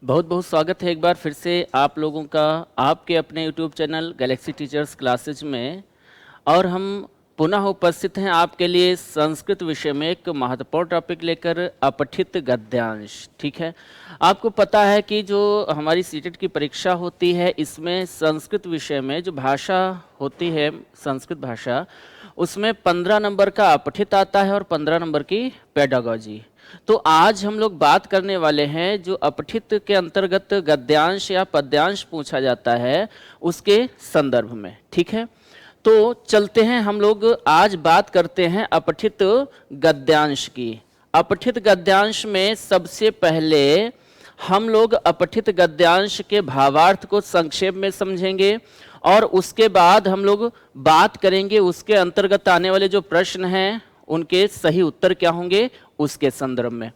बहुत बहुत स्वागत है एक बार फिर से आप लोगों का आपके अपने YouTube channel Galaxy teachers classes में। और हम पुनः उपस्थित हैं आपके लिए संस्कृत विषय में एक महत्वपूर्ण टॉपिक लेकर, अपठित गद्यांश। ठीक है, आपको पता है कि जो हमारी सीटेट की परीक्षा होती है इसमें संस्कृत विषय में जो भाषा होती है, संस्कृत भाषा, उसमें 15 नंबर का अपठित आता है और 15 नंबर की पेडागॉजी। तो आज हम लोग बात करने वाले हैं जो अपठित के अंतर्गत गद्यांश या पद्यांश पूछा जाता है उसके संदर्भ में। ठीक है, तो चलते हैं हम लोग आज बात करते हैं अपठित गद्यांश की। अपठित गद्यांश में सबसे पहले हम लोग अपठित गद्यांश के भावार्थ को संक्षेप में समझेंगे और उसके बाद हम लोग बात करेंगे उसके अंतर्गत आने वाले जो प्रश्न हैं उनके सही उत्तर क्या होंगे उसके संदर्भ में।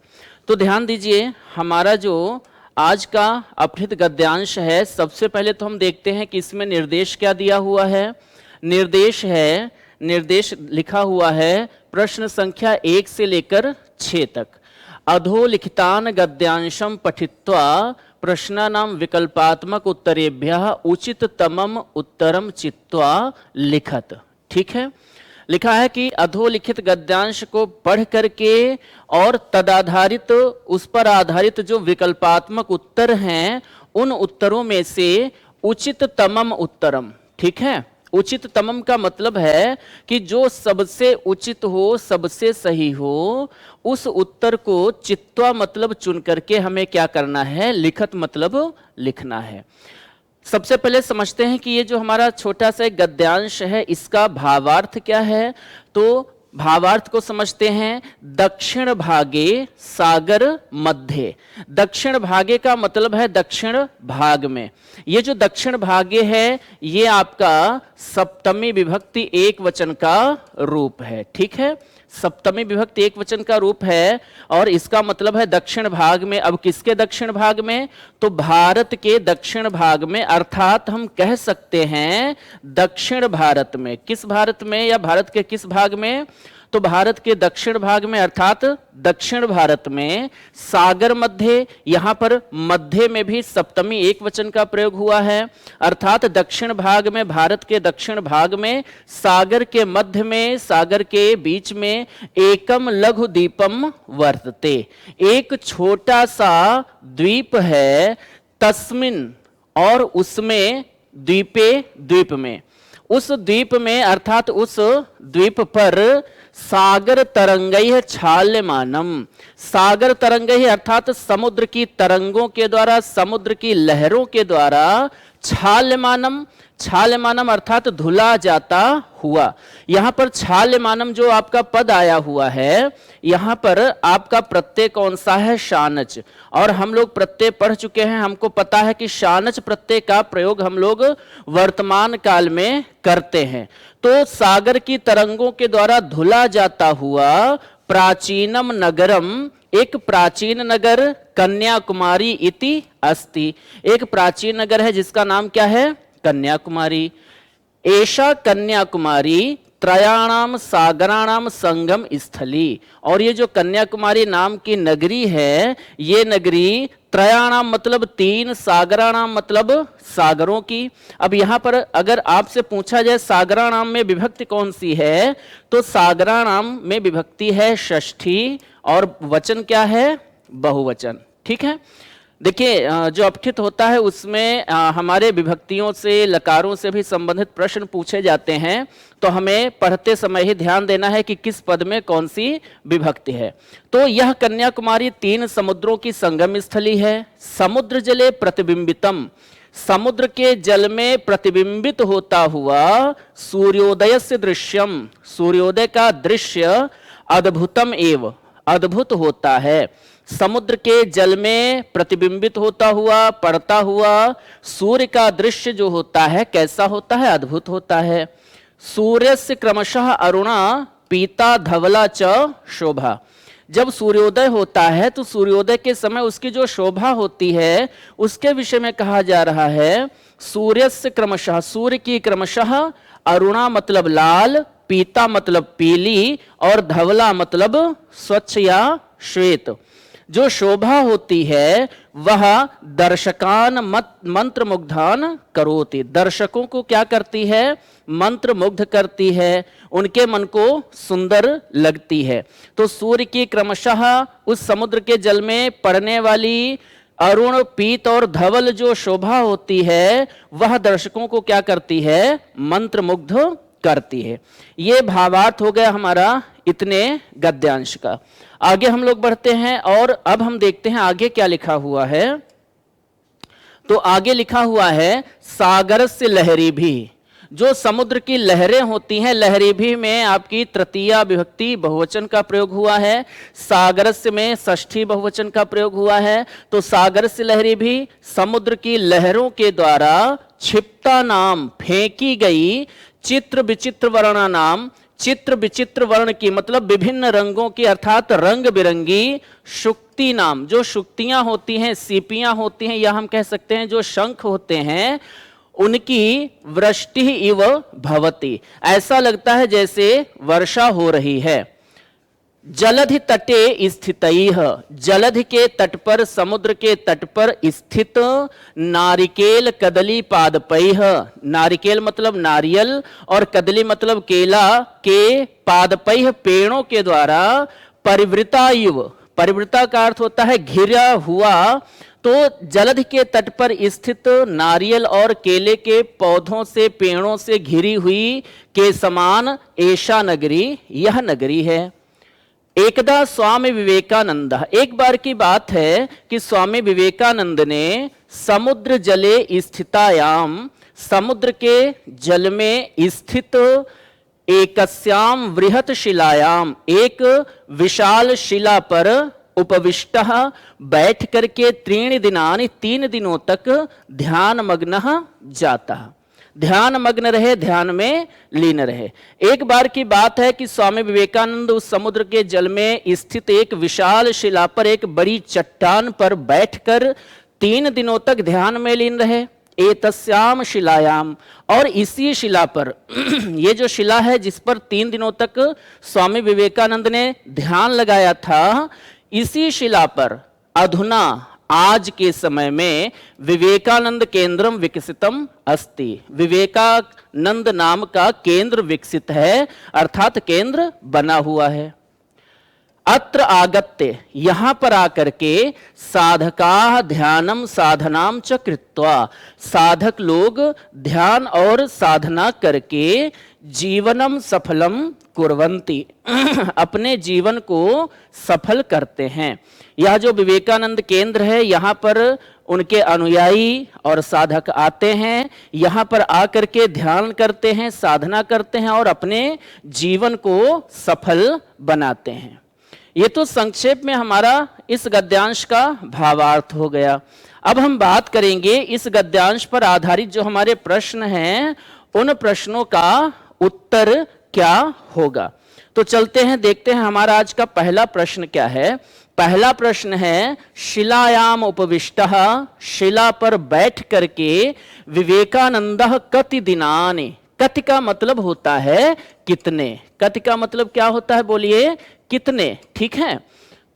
तो ध्यान दीजिए, हमारा जो आज का अपठित गद्यांश है, सबसे पहले तो हम देखते हैं कि इसमें निर्देश क्या दिया हुआ है। निर्देश लिखा हुआ है प्रश्न संख्या 1 से लेकर 6 तक। अधोलिखितान गद्यांशम पठित्वा प्रश्नानां विकल्पात्मक उत्तरेभ्यः उचिततमम उत्तरम चित्वा लिखत। ठीक है, लिखा है कि अधोलिखित गद्यांश को पढ़ करके और तदाधारित उस पर आधारित जो विकल्पात्मक उत्तर हैं उन उत्तरों में से उचिततमम उत्तरम। ठीक है, उचिततमम का मतलब है कि जो सबसे उचित हो, सबसे सही हो, उस उत्तर को चित्वा मतलब चुन करके हमें क्या करना है, लिखत मतलब लिखना है। सबसे पहले समझते हैं कि ये जो हमारा छोटा सा एक गद्यांश है इसका भावार्थ क्या है। तो भावार्थ को समझते हैं, दक्षिण भागे सागर मध्य। दक्षिण भागे का मतलब है दक्षिण भाग में। ये जो दक्षिण भागे है ये आपका सप्तमी विभक्ति एक वचन का रूप है। ठीक है, सप्तमी विभक्ति एक वचन का रूप है और इसका मतलब है दक्षिण भाग में। अब किसके दक्षिण भाग में? तो भारत के दक्षिण भाग में, अर्थात हम कह सकते हैं दक्षिण भारत में। किस भारत में या भारत के किस भाग में? तो भारत के दक्षिण भाग में, अर्थात दक्षिण भारत में। सागर मध्य, यहां पर मध्य में भी सप्तमी एक वचन का प्रयोग हुआ है, अर्थात दक्षिण भाग में, भारत के दक्षिण भाग में, सागर के मध्य में, सागर के बीच में एकम लघु द्वीपम वर्तते, एक छोटा सा द्वीप है, तस्मिन और उसमें, द्वीप में, उस द्वीप में अर्थात उस द्वीप पर सागर तरंगैः छाल्यमानम। सागर तरंगैः अर्थात समुद्र की तरंगों के द्वारा, समुद्र की लहरों के द्वारा, छाल्यमानम, छाल्यमानम अर्थात धुला जाता हुआ। यहां पर छाल्यमानम जो आपका पद आया हुआ है, यहां पर आपका प्रत्यय कौन सा है? शानच। और हम लोग प्रत्यय पढ़ चुके हैं, हमको पता है कि शानच प्रत्यय का प्रयोग हम लोग वर्तमान काल में करते हैं। तो सागर की तरंगों के द्वारा धुला जाता हुआ प्राचीनम नगरम, एक प्राचीन नगर, कन्याकुमारी इति अस्ति, एक प्राचीन नगर है जिसका नाम क्या है? कन्याकुमारी। एषा कन्याकुमारी त्रयाणाम सागराणाम संगम स्थली। और ये जो कन्याकुमारी नाम की नगरी है, ये नगरी त्रयाणाम मतलब 3, सागराणाम मतलब सागरों की। अब यहां पर अगर आपसे पूछा जाए सागराणाम में विभक्ति कौन सी है, तो सागराणाम में विभक्ति है षष्ठी और वचन क्या है? बहुवचन। ठीक है, देखिए जो अपठित होता है उसमें हमारे विभक्तियों से, लकारों से भी संबंधित प्रश्न पूछे जाते हैं, तो हमें पढ़ते समय ही ध्यान देना है कि किस पद में कौन सी विभक्ति है। तो यह कन्याकुमारी 3 समुद्रों की संगम स्थली है। समुद्र जले प्रतिबिंबितम, समुद्र के जल में प्रतिबिंबित होता हुआ सूर्योदय से दृश्यम, सूर्योदय का दृश्य अद्भुतम एव, अद्भुत होता है। समुद्र के जल में प्रतिबिंबित होता हुआ, पड़ता हुआ सूर्य का दृश्य जो होता है कैसा होता है? अद्भुत होता है। सूर्य से क्रमशः अरुणा पीता धवला च शोभा। जब सूर्योदय होता है तो सूर्योदय के समय उसकी जो शोभा होती है उसके विषय में कहा जा रहा है सूर्य से क्रमशः, सूर्य की क्रमशः, अरुणा मतलब लाल, पीता मतलब पीली और धवला मतलब स्वच्छ या श्वेत। जो शोभा होती है वह दर्शकान मंत्र मुग्धान करोति, दर्शकों को क्या करती है, मंत्र मुग्ध करती है, उनके मन को सुंदर लगती है। तो सूर्य की क्रमशः उस समुद्र के जल में पड़ने वाली अरुण पीत और धवल जो शोभा होती है वह दर्शकों को क्या करती है, मंत्र मुग्ध करती है। ये भावार्थ हो गया हमारा इतने गद्यांश का। आगे हम लोग बढ़ते हैं और अब हम देखते हैं आगे क्या लिखा हुआ है। तो आगे लिखा हुआ है सागर से लहरी भी, जो समुद्र की लहरें होती हैं, लहरी भी में आपकी तृतीया विभक्ति बहुवचन का प्रयोग हुआ है, सागरस्य में षष्ठी बहुवचन का प्रयोग हुआ है। तो सागर से लहरी भी, समुद्र की लहरों के द्वारा क्षिप्ता नाम फेंकी गई, चित्र विचित्र वर्णा नाम, चित्र विचित्र वर्ण की मतलब विभिन्न रंगों की अर्थात रंग बिरंगी, शुक्ति नाम, जो शुक्तियां होती हैं, सीपियां होती हैं, या हम कह सकते हैं जो शंख होते हैं, उनकी वृष्टि इव भवति, ऐसा लगता है जैसे वर्षा हो रही है। जलधि तटे स्थितैः, जलधि के तट पर, समुद्र के तट पर स्थित नारिकेल कदली पादपैः, नारिकेल मतलब नारियल और कदली मतलब केला के, पादपैः पेड़ों के द्वारा, परिवृता इव, परिवृता का अर्थ होता है घिरा हुआ, तो जलधि के तट पर स्थित नारियल और केले के पौधों से, पेड़ों से घिरी हुई के समान ऐशा नगरी, यह नगरी है। एकदा स्वामी विवेकानंद, एक बार की बात है कि स्वामी विवेकानंद ने समुद्र जले स्थितायाम, समुद्र के जल में स्थित एकस्याम वृहत शिलायाम, एक विशाल शिला पर उपविष्टः बैठ करके, त्रीणि दिनानि, 3 दिनों तक ध्यान मग्न जाता, ध्यान मग्न रहे, ध्यान में लीन रहे। एक बार की बात है कि स्वामी विवेकानंद उस समुद्र के जल में स्थित एक विशाल शिला पर, एक बड़ी चट्टान पर बैठकर 3 दिनों तक ध्यान में लीन रहे। एतस्याम शिलायाम, और इसी शिला पर ये जो शिला है जिस पर 3 दिनों तक स्वामी विवेकानंद ने ध्यान लगाया था, इसी शिला पर अधुना, आज के समय में, विवेकानंद केंद्रम विकसितम अस्ति, विवेकानंद नाम का केंद्र विकसित है, अर्थात केंद्र बना हुआ है। अत्र आगत्य, यहां पर आकर के, साधका ध्यानम साधनाम च कृत्वा, साधक लोग ध्यान और साधना करके जीवनम सफलम कुर्वन्ति, अपने जीवन को सफल करते हैं। यह जो विवेकानंद केंद्र है, यहाँ पर उनके अनुयायी और साधक आते हैं, यहाँ पर आकर के ध्यान करते हैं, साधना करते हैं और अपने जीवन को सफल बनाते हैं। ये तो संक्षेप में हमारा इस गद्यांश का भावार्थ हो गया। अब हम बात करेंगे इस गद्यांश पर आधारित जो हमारे प्रश्न हैं, उन प्रश्नों का उत्तर क्या होगा। तो चलते हैं, देखते हैं हमारा आज का पहला प्रश्न क्या है। पहला प्रश्न है, शिलायाम उपविष्टः, शिला पर बैठ करके, विवेकानंदः कति दिनानि, कति का मतलब होता है कितने, कति का मतलब क्या होता है, बोलिए कितने, ठीक है।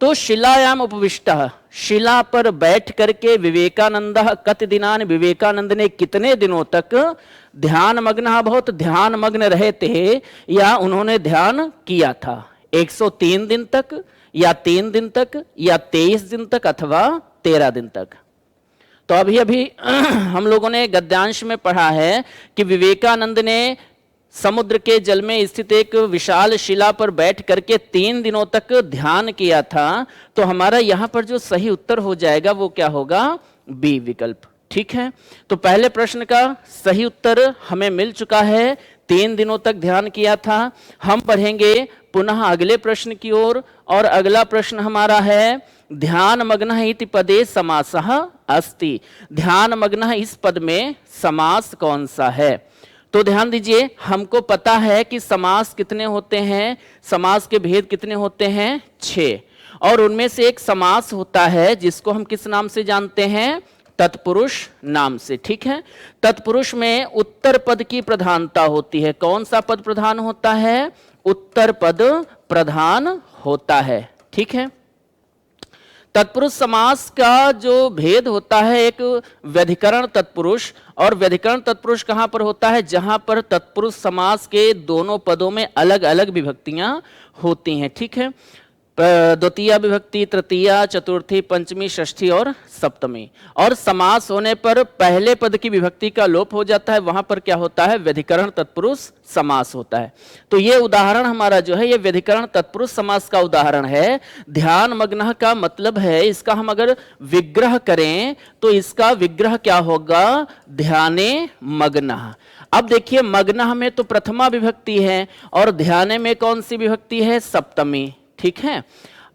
तो शिलायाम उपविष्टः, शिला पर बैठ करके, विवेकानंदः कति दिनानि, विवेकानंद ने कितने दिनों तक, ध्यान मग्न, बहुत ध्यान मग्न रहे थे या उन्होंने ध्यान किया था, 103 दिन तक या 3 दिन तक या 23 दिन तक अथवा 13 दिन तक। तो अभी अभी हम लोगों ने गद्यांश में पढ़ा है कि विवेकानंद ने समुद्र के जल में स्थित एक विशाल शिला पर बैठ करके 3 दिनों तक ध्यान किया था। तो हमारा यहाँ पर जो सही उत्तर हो जाएगा वो क्या होगा, बी विकल्प, ठीक है। तो पहले प्रश्न का सही उत्तर हमें मिल चुका है, 3 दिनों तक ध्यान किया था। हम पढ़ेंगे पुनः अगले प्रश्न की ओर, और अगला प्रश्न हमारा है, ध्यान मग्न इति पदे समासः अस्ति, ध्यान मग्न इस पद में समास कौन सा है। तो ध्यान दीजिए, हमको पता है कि समास कितने होते हैं, समास के भेद कितने होते हैं, 6, और उनमें से एक समास होता है जिसको हम किस नाम से जानते हैं, तत्पुरुष नाम से, ठीक है। तत्पुरुष में उत्तर पद की प्रधानता होती है। कौन सा पद प्रधान होता है, उत्तर पद प्रधान होता है, ठीक है। तत्पुरुष समास का जो भेद होता है, एक व्यधिकरण तत्पुरुष, और व्यधिकरण तत्पुरुष कहां पर होता है, जहां पर तत्पुरुष समास के दोनों पदों में अलग अलग विभक्तियां होती हैं। ठीक है, द्वितीय विभक्ति, तृतीया, चतुर्थी, पंचमी, षष्ठी और सप्तमी। और समास होने पर पहले पद की विभक्ति का लोप हो जाता है, वहां पर क्या होता है, व्यधिकरण तत्पुरुष समास होता है। तो ये उदाहरण हमारा जो है, ये व्यधिकरण तत्पुरुष समास का उदाहरण है। ध्यान मग्न का मतलब है, इसका हम अगर विग्रह करें तो इसका विग्रह क्या होगा, ध्याने मग्न। अब देखिए, मग्न में तो प्रथमा विभक्ति है और ध्याने में कौन सी विभक्ति है, सप्तमी। ठीक है,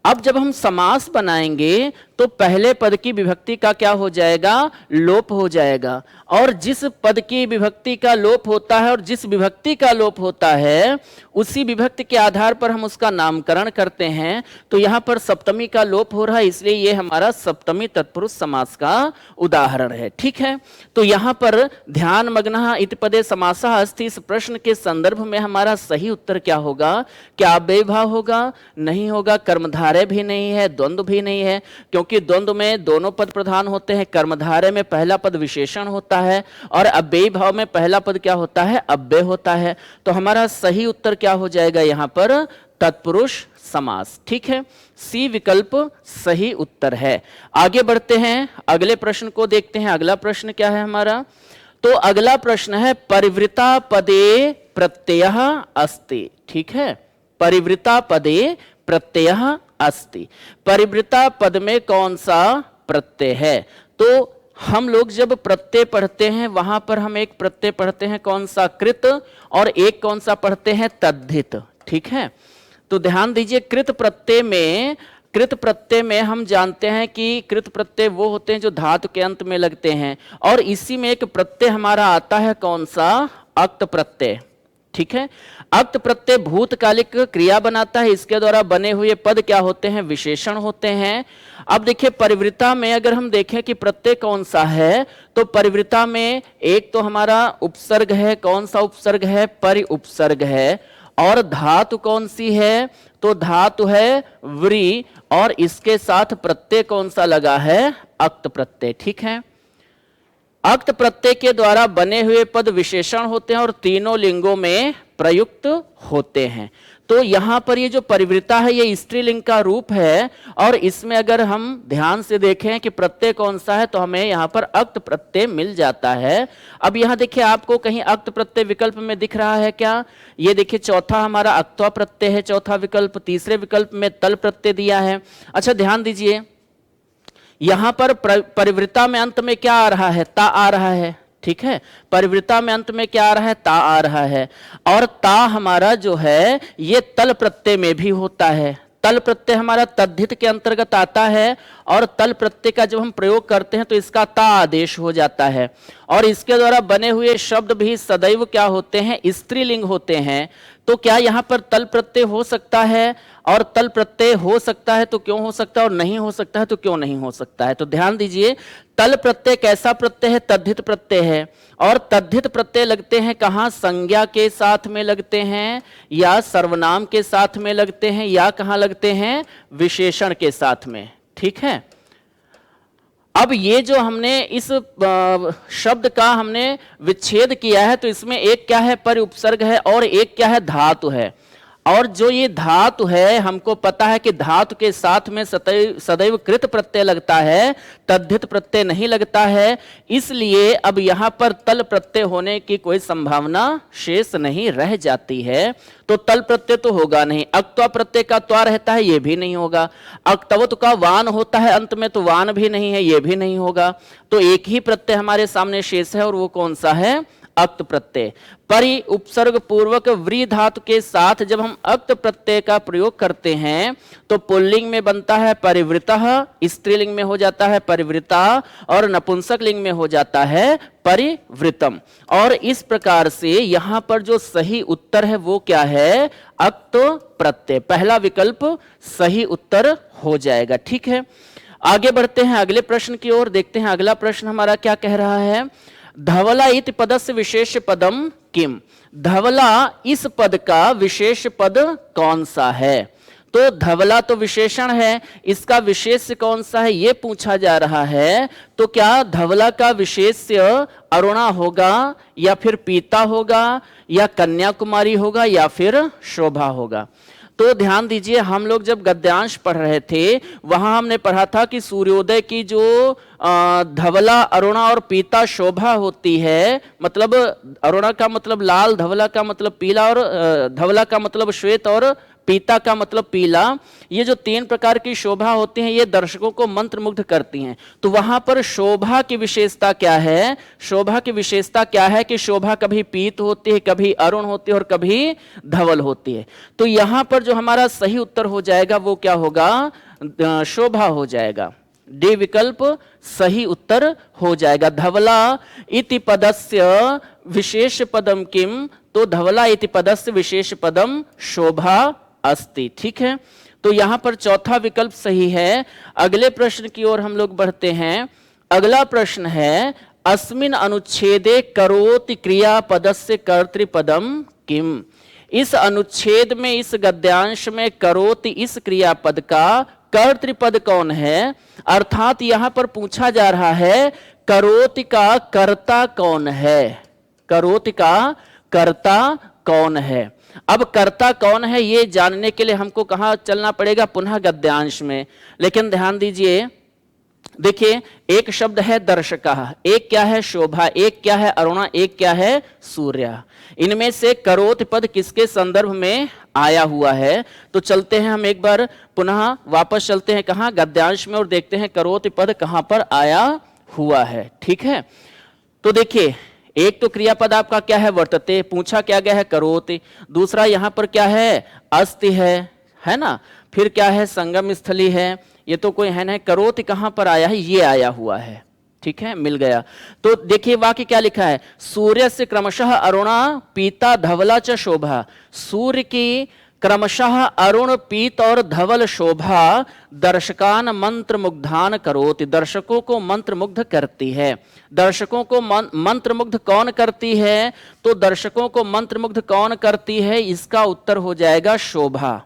अब जब हम समास बनाएंगे तो पहले पद की विभक्ति का क्या हो जाएगा, लोप हो जाएगा। और जिस पद की विभक्ति का लोप होता है और जिस विभक्ति का लोप होता है, उसी विभक्ति के आधार पर हम उसका नामकरण करते हैं। तो यहां पर सप्तमी का लोप हो रहा है, इसलिए ये हमारा सप्तमी तत्पुरुष समास का उदाहरण है। ठीक है, तो यहां पर ध्यान मग्न इति पदे समासः अस्ति, इस प्रश्न के संदर्भ में हमारा सही उत्तर क्या होगा, क्या अव्यय भाव होगा, नहीं होगा, कर्मधारय भी नहीं है, द्वंद्व भी नहीं है, क्योंकि द्वंद्व में दोनों पद प्रधान होते हैं। कर्मधारय में पहला पद विशेषण होता है और अव्ययी भाव में पहला पद क्या होता है, अव्यय होता है। तो हमारा सही उत्तर क्या हो जाएगा यहां पर, तत्पुरुष समास। ठीक है, सी विकल्प सही उत्तर है। आगे बढ़ते हैं, अगले प्रश्न को देखते हैं। अगला प्रश्न क्या है हमारा, तो अगला प्रश्न है परिवृता पदे प्रत्ययः अस्ति। ठीक है, परिवृता पदे प्रत्ययः अस्ति, परिवृता पद में कौन सा प्रत्यय है। तो हम लोग जब प्रत्यय पढ़ते हैं वहां पर हम एक प्रत्यय पढ़ते हैं कौन सा, कृत, और एक कौन सा पढ़ते हैं, तद्धित। ठीक है, तो ध्यान दीजिए, कृत प्रत्यय में हम जानते हैं कि कृत प्रत्यय वो होते हैं जो धातु के अंत में लगते हैं, और इसी में एक प्रत्यय हमारा आता है कौन सा, अक्त प्रत्यय। ठीक है, अक्त प्रत्यय भूतकालिक क्रिया बनाता है, इसके द्वारा बने हुए पद क्या होते हैं, विशेषण होते हैं। अब देखिए, परिवृता में अगर हम देखें कि प्रत्यय कौन सा है, तो परिवृता में एक तो हमारा उपसर्ग है, कौन सा उपसर्ग है, परि उपसर्ग है, और धातु कौन सी है, तो धातु है व्री, और इसके साथ प्रत्यय कौन सा लगा है, अक्त प्रत्यय। ठीक है, अक्त प्रत्यय के द्वारा बने हुए पद विशेषण होते हैं और तीनों लिंगों में प्रयुक्त होते हैं। तो यहां पर ये जो परिवृता है, ये स्त्रीलिंग का रूप है, और इसमें अगर हम ध्यान से देखें कि प्रत्यय कौन सा है, तो हमें यहां पर अक्त प्रत्यय मिल जाता है। अब यहां देखिए, आपको कहीं अक्त प्रत्यय विकल्प में दिख रहा है क्या, ये देखिए, चौथा हमारा अक्त्वा प्रत्यय है, चौथा विकल्प। तीसरे विकल्प में तल प्रत्यय दिया है। अच्छा, ध्यान दीजिए, यहां पर परिवृता में अंत में क्या आ रहा है, ता आ रहा है। ठीक है, परिवृता में अंत में क्या आ रहा है, ता आ रहा है, और ता हमारा जो है ये तल प्रत्यय में भी होता है। तल प्रत्यय हमारा तद्धित के अंतर्गत आता है, और तल प्रत्यय का जब हम प्रयोग करते हैं तो इसका ता आदेश हो जाता है, और इसके द्वारा बने हुए शब्द भी सदैव क्या होते हैं, स्त्रीलिंग होते हैं। तो क्या यहाँ पर तल प्रत्यय हो सकता है, और तल प्रत्यय हो सकता है तो क्यों हो सकता है, और नहीं हो सकता है तो क्यों नहीं हो सकता है। तो ध्यान दीजिए, तल प्रत्यय कैसा प्रत्यय है, तद्धित प्रत्यय है, और तद्धित प्रत्यय लगते हैं कहाँ, संज्ञा के साथ में लगते हैं, या सर्वनाम के साथ में लगते हैं, या कहाँ लगते हैं, विशेषण के साथ में। ठीक है, अब ये जो हमने इस शब्द का हमने विच्छेद किया है, तो इसमें एक क्या है, परि उपसर्ग है, और एक क्या है, धातु है। और जो ये धातु है, हमको पता है कि धातु के साथ में सदैव कृत प्रत्यय लगता है, तद्धित प्रत्यय नहीं लगता है, इसलिए अब यहां पर तल प्रत्यय होने की कोई संभावना शेष नहीं रह जाती है। तो तल प्रत्यय तो होगा नहीं। अक्त्वा प्रत्यय का त्वा रहता है, ये भी नहीं होगा। अक्तवत का वान होता है अंत में, तो वान भी नहीं है, ये भी नहीं होगा। तो एक ही प्रत्यय हमारे सामने शेष है, और वो कौन सा है, अक्त प्रत्यय। परि उपसर्ग पूर्वक व्री धातु के साथ जब हम अक्त प्रत्यय का प्रयोग करते हैं तो पुल्लिंग में बनता है परिवृतः, स्त्रीलिंग में हो जाता है परिवृता, और नपुंसक लिंग में हो जाता है परिवृतम। और इस प्रकार से यहां पर जो सही उत्तर है वो क्या है, अक्त प्रत्यय। पहला विकल्प सही उत्तर हो जाएगा। ठीक है, आगे बढ़ते हैं अगले प्रश्न की ओर, देखते हैं अगला प्रश्न हमारा क्या कह रहा है। धवला इति पदस्य विशेष पदम किम, धवला इस पद का विशेष पद कौन सा है। तो धवला तो विशेषण है, इसका विशेष्य कौन सा है ये पूछा जा रहा है। तो क्या धवला का विशेष्य अरुणा होगा या फिर पीता होगा या कन्याकुमारी होगा या फिर शोभा होगा। तो ध्यान दीजिए, हम लोग जब गद्यांश पढ़ रहे थे वहां हमने पढ़ा था कि सूर्योदय की जो धवला अरुणा और पीता शोभा होती है, मतलब अरुणा का मतलब लाल, धवला का मतलब पीला और धवला का मतलब श्वेत और पीता का मतलब पीला, ये जो तीन प्रकार की शोभा होती हैं ये दर्शकों को मंत्रमुग्ध करती हैं। तो वहां पर शोभा की विशेषता क्या है? शोभा की विशेषता क्या है कि शोभा कभी पीत होती है, कभी अरुण होती है और कभी धवल होती है। तो यहां पर जो हमारा सही उत्तर हो जाएगा वो क्या होगा? शोभा हो जाएगा। डी विकल्प सही उत्तर हो जाएगा। धवला इति पदस्य विशेष पदम किम? तो धवला इति पदस्य विशेष पदम शोभा अस्ति। ठीक है, तो यहां पर चौथा विकल्प सही है। अगले प्रश्न की ओर हम लोग बढ़ते हैं। अगला प्रश्न है अस्मिन अनुच्छेदे करोति क्रियापदस्य कर्तृपदम किम? इस अनुच्छेद में, इस गद्यांश में करोति इस क्रियापद का कर्तृपद कौन है? अर्थात यहां पर पूछा जा रहा है करोति का कर्ता कौन है? करोति का कर्ता कौन है? अब कर्ता कौन है ये जानने के लिए हमको कहां चलना पड़ेगा? पुनः गद्यांश में। लेकिन ध्यान दीजिए, देखिए एक शब्द है दर्शकः, एक क्या है शोभा, एक क्या है अरुणा, एक क्या है सूर्य। इनमें से करोति पद किसके संदर्भ में आया हुआ है? तो चलते हैं हम एक बार पुनः वापस चलते हैं कहां? गद्यांश में, और देखते हैं करोति पद कहां पर आया हुआ है। ठीक है, तो देखिए एक तो क्रियापद आपका क्या है? वर्तते, पूछा क्या गया है? करोति। दूसरा यहां पर क्या है? अस्ति है ना। फिर क्या है? संगम स्थली है। ये तो कोई है नहीं। करोति कहां पर आया है? ये आया हुआ है। ठीक है, मिल गया। तो देखिए वाक्य क्या लिखा है? सूर्य से क्रमशः अरुणा पीता धवला च शोभा। सूर्य की क्रमशः अरुण पीत और धवल शोभा दर्शकान मंत्र मुग्धान करोति। दर्शकों को मंत्र मुग्ध करती है। दर्शकों को मंत्र मुग्ध कौन करती है? तो दर्शकों को मंत्र मुग्ध कौन करती है? इसका उत्तर हो जाएगा शोभा।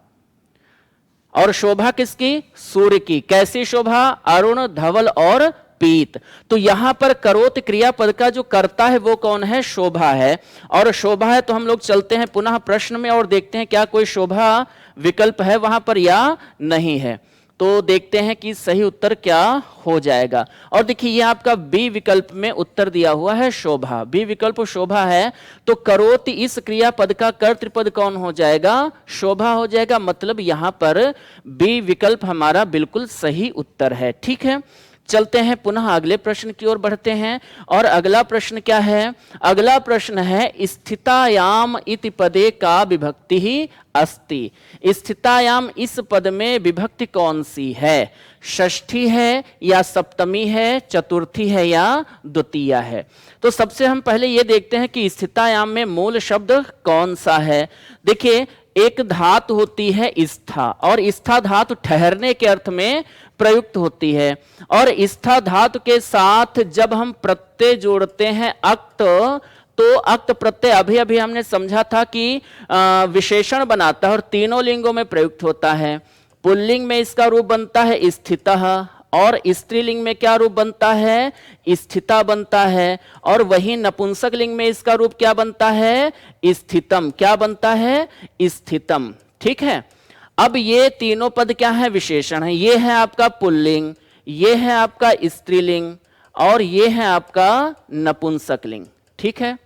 और शोभा किसकी? सूर्य की। कैसी शोभा? अरुण, धवल और पीत। तो यहां पर करोति क्रियापद का जो कर्ता है वो कौन है? शोभा है। और शोभा है तो हम लोग चलते हैं पुनः प्रश्न में और देखते हैं क्या कोई शोभा विकल्प है वहां पर या नहीं है। तो देखते हैं कि सही उत्तर क्या हो जाएगा। और देखिए ये आपका बी विकल्प में उत्तर दिया हुआ है शोभा। बी विकल्प शोभा है, तो करोति इस क्रियापद का कर्तृपद कौन हो जाएगा? शोभा हो जाएगा। मतलब यहां पर बी विकल्प हमारा बिल्कुल सही उत्तर है। ठीक है, चलते हैं पुनः अगले प्रश्न की ओर बढ़ते हैं। और अगला प्रश्न क्या है? अगला प्रश्न है स्थितायाम इति पदे का विभक्ति ही अस्ति। स्थितायाम इस पद में विभक्ति कौन सी है? षष्ठी है या सप्तमी है, चतुर्थी है या द्वितीया है? तो सबसे हम पहले ये देखते हैं कि स्थितायाम में मूल शब्द कौन सा है। देखिए एक धातु होती है स्था, और स्था धातु ठहरने के अर्थ में प्रयुक्त होती है। और स्था धातु के साथ जब हम प्रत्यय जोड़ते हैं अक्त, तो अक्त प्रत्यय अभी अभी हमने समझा था कि विशेषण बनाता है और तीनों लिंगों में प्रयुक्त होता है। पुल्लिंग में इसका रूप बनता है स्थितः, और स्त्रीलिंग में क्या रूप बनता है? स्थिता बनता है। और वही नपुंसक लिंग में इसका रूप क्या बनता है? स्थितम। क्या बनता है? स्थितम। ठीक है, अब ये तीनों पद क्या है? विशेषण है। ये है आपका पुल्लिंग, ये है आपका स्त्रीलिंग, और ये है आपका नपुंसक लिंग। ठीक है,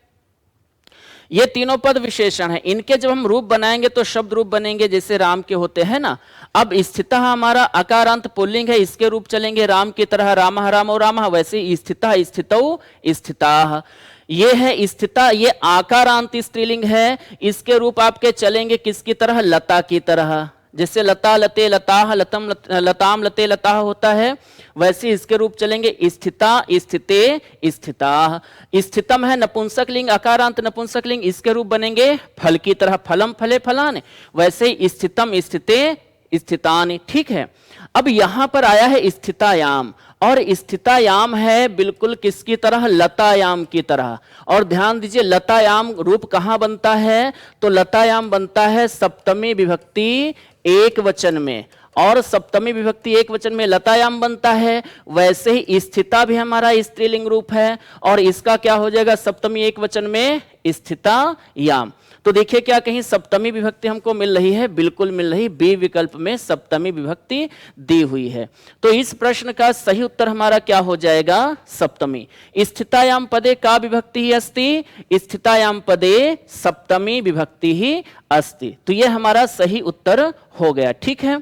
ये तीनों पद विशेषण है। इनके जब हम रूप बनाएंगे तो शब्द रूप बनेंगे जैसे राम के होते हैं ना। अब स्थितः हमारा अकारांत पुल्लिंग है, इसके रूप चलेंगे राम की तरह, रामः रामो रामः। वैसे स्थितः स्थितौ स्थिताः। ये है स्थिता, ये आकारांत स्त्रीलिंग है, इसके रूप आपके चलेंगे किसकी तरह? लता की तरह। जैसे लता लते लताः, लतम लताम लते लताः होता है, वैसे इसके रूप चलेंगे स्थिता स्थिते स्थिताः। स्थितम है नपुंसक लिंग, अकारांत नपुंसक लिंग, इसके रूप बनेंगे फल की तरह, फलम फले फलाने। वैसे स्थितम स्थिते स्थितानि। ठीक है, अब यहां पर आया है स्थितायाम, और स्थितायाम है बिल्कुल किसकी तरह? लतायाम की तरह। और ध्यान दीजिए लतायाम रूप कहां बनता है? तो लतायाम बनता है सप्तमी विभक्ति एक वचन में और सप्तमी विभक्ति एक वचन में लतायाम बनता है, वैसे ही स्थिता भी हमारा स्त्रीलिंग रूप है और इसका क्या हो जाएगा सप्तमी एक वचन में स्थितायाम। तो देखिए क्या कहीं सप्तमी विभक्ति हमको मिल रही है, बिल्कुल मिल रही, बी विकल्प में सप्तमी विभक्ति दी हुई है। तो इस प्रश्न का सही उत्तर हमारा क्या हो जाएगा सप्तमी। स्थितायाम पदे का विभक्ति ही अस्ति, स्थितायाम पदे सप्तमी विभक्ति ही अस्ति। तो यह हमारा सही उत्तर हो गया। ठीक है,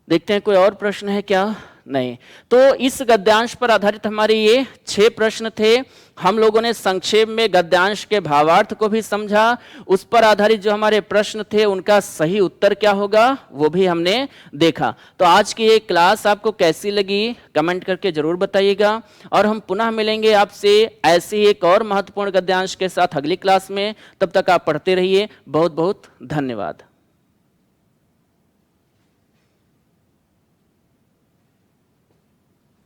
देखते हैं कोई और प्रश्न है क्या? नहीं। तो इस गद्यांश पर आधारित हमारे ये 6 प्रश्न थे। हम लोगों ने संक्षेप में गद्यांश के भावार्थ को भी समझा, उस पर आधारित जो हमारे प्रश्न थे उनका सही उत्तर क्या होगा वो भी हमने देखा। तो आज की ये क्लास आपको कैसी लगी कमेंट करके जरूर बताइएगा और हम पुनः मिलेंगे आपसे ऐसे ही एक और महत्वपूर्ण गद्यांश के साथ अगली क्लास में। तब तक आप पढ़ते रहिए। बहुत बहुत धन्यवाद।